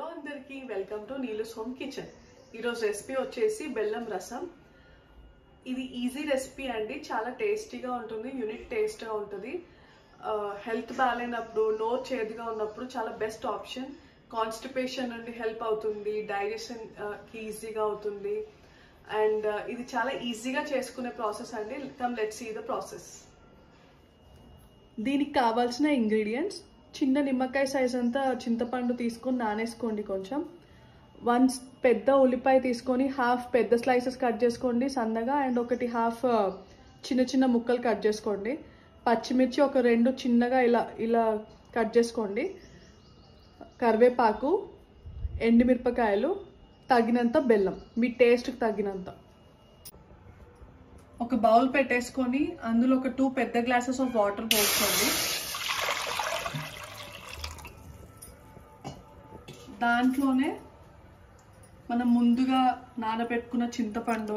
Hello అందరికి welcome to Neelu's home kitchen. ఈరోజు recipe వచ్చేసి బెల్లం రసం. ఇది ఈజీ రెసిపీ అండి, చాలా టేస్టీగా ఉంటుంది, యూనిక్ టేస్ట్గా ఉంటుంది. హెల్త్ బాగాలేనప్పుడు, నోరు చేదుగా ఉన్నప్పుడు చాలా బెస్ట్ ఆప్షన్. కాన్స్టిపేషన్ నుండి హెల్ప్ అవుతుంది, డైజెషన్కి ఈజీగా అవుతుంది. అండ్ ఇది చాలా ఈజీగా చేసుకునే ప్రాసెస్ అండి. Come let's see the process. దీనికి కావాల్సిన ఇంగ్రీడియంట్స్: చిన్న నిమ్మకాయ సైజ్ అంతా చింతపండు తీసుకొని నానేసుకోండి. కొంచెం 1 పెద్ద ఉల్లిపాయ తీసుకొని హాఫ్ పెద్ద స్లైసెస్ కట్ చేసుకోండి సన్నగా, అండ్ ఒకటి హాఫ్ చిన్న చిన్న ముక్కలు కట్ చేసుకోండి. పచ్చిమిర్చి ఒక 2 చిన్నగా ఇలా ఇలా కట్ చేసుకోండి. కరివేపాకు, ఎండుమిరపకాయలు, తగినంత బెల్లం, మీ టేస్ట్కి తగినంత. ఒక బౌల్ పెట్టేసుకొని అందులో ఒక 2 పెద్ద గ్లాసెస్ ఆఫ్ వాటర్ పోసుకోండి. దాంట్లోనే మనం ముందుగా నానబెట్టుకున్న చింతపండు,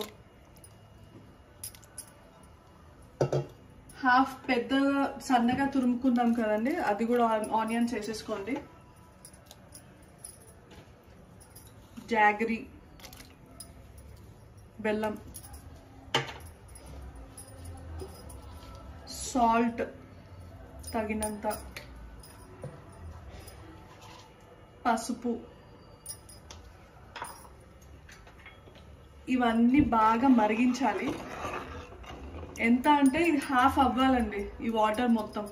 హాఫ్ పెద్దగా సన్నగా తురుముకుందాం కదండి, అది కూడా ఆనియన్స్ వేసేసుకోండి. జాగరీ, బెల్లం, సాల్ట్ తగినంత, పసుపు, ఇవన్నీ బాగా మరిగించాలి. ఎంత అంటే ఇది హాఫ్ అవ్వాలండి ఈ వాటర్ మొత్తం.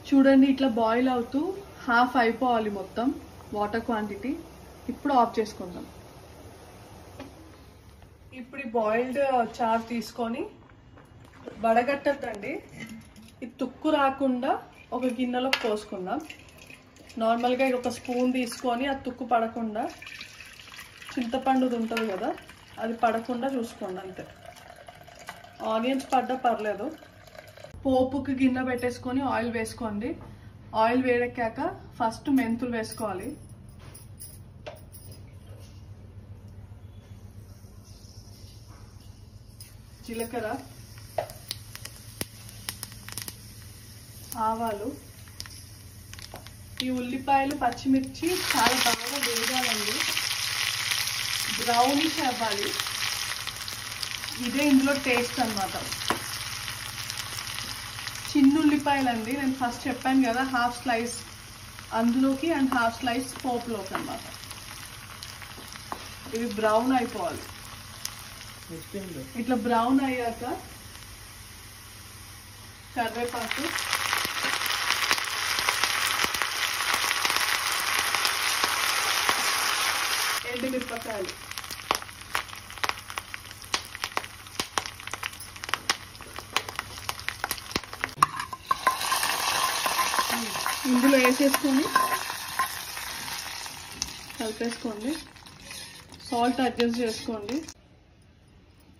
చూడండి, ఇట్లా బాయిల్ అవుతూ హాఫ్ అయిపోవాలి మొత్తం వాటర్ క్వాంటిటీ. ఇప్పుడు ఆఫ్ చేసుకుందాం. ఇప్పుడు ఈ బాయిల్డ్ చారు తీసుకొని వడగట్టద్దండి, ఇది తుక్కు రాకుండా ఒక గిన్నెలోకి పోసుకుందాం. నార్మల్గా ఒక స్పూన్ తీసుకొని ఆ తుక్కు పడకుండా, చింతపండుది ఉంటుంది కదా అది పడకుండా చూసుకోండి అంతే. ఆనియన్స్ పడ్డా పర్లేదు. పోపుకి గిన్నె పెట్టేసుకొని ఆయిల్ వేసుకోండి. ఆయిల్ వేడెక్కాక ఫస్ట్ మెంతులు వేసుకోవాలి. జీలకర్ర, ఆవాలు, ఈ ఉల్లిపాయలు, పచ్చిమిర్చి చాలా బాగా వేగాలండి, బ్రౌనిష్ అవ్వాలి. ఇదే ఇందులో టేస్ట్ అన్నమాట. చిన్న ఉల్లిపాయలు అండి, నేను ఫస్ట్ చెప్పాను కదా, హాఫ్ స్లైస్ అందులోకి అండ్ హాఫ్ స్లైస్ పోపులోకి అన్నమాట. ఇవి బ్రౌన్ అయిపోవాలి. ఇట్లా బ్రౌన్ అయ్యాక కరివేపాకు, ఎండుమిరపకాయలు, ఇందులో వేసేసుకొని కలిపేసుకోండి. సాల్ట్ అడ్జస్ట్ చేసుకోండి.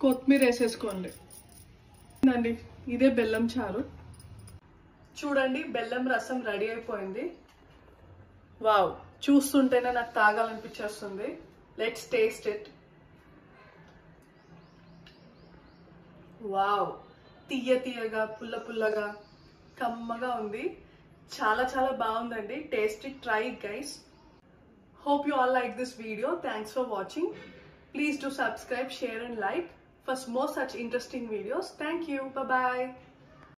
కొత్తిమీర వేసేసుకోండి. అండి, ఇదే బెల్లం చారు. చూడండి, బెల్లం రసం రెడీ అయిపోయింది. వావ్, చూస్తుంటేనే నాకు తాగాలనిపించేస్తుంది. Let's taste it. వావ్, తీయ తీయగా, పుల్ల పుల్లగా, కమ్మగా ఉంది. చాలా చాలా బాగుందండి. Taste it, try it guys. Hope you all like this video. Thanks for watching. Please do subscribe, share and like for more such interesting videos. Thank you. Bye bye.